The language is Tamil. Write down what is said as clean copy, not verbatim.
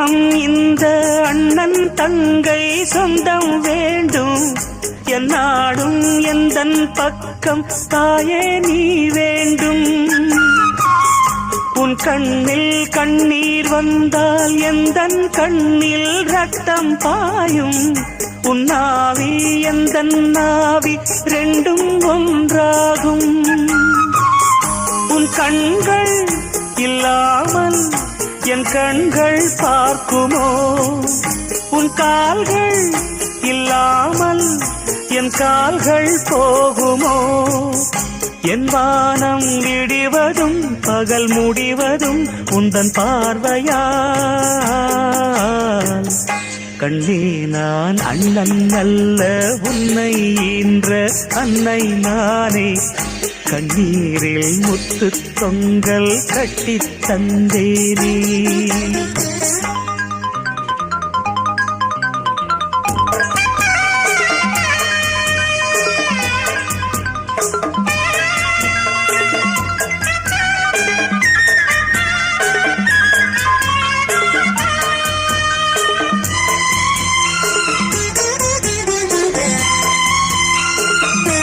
ஜென்மம் இந்த அண்ணன் தங்கை சொந்தம் வேண்டும். என்னாடும் எந்தன் பக்கம் தாயே நீ வேண்டும். உன் கண்ணில் கண்ணீர் வந்தால் எந்தன் கண்ணில் ரத்தம் பாயும். உன் நாவி எந்தன் நாவி ரெண்டும் ஒன்றாகும். உன் கண்கள் இல்லாமல் என் கண்கள் பார்க்குமோ? உன் கால்கள் இல்லாமல் என் கால்கள் போகுமோ? என் வானம் விடிவதும் பகல் முடிவதும் உந்தன் பார்வையால். கண்ணே நான் அண்ணன் அல்ல உன்னை ஈன்ற அன்னை நானே. கண்ணீரில் முத்து தொங்கல் கட்டித் தந்தேனே.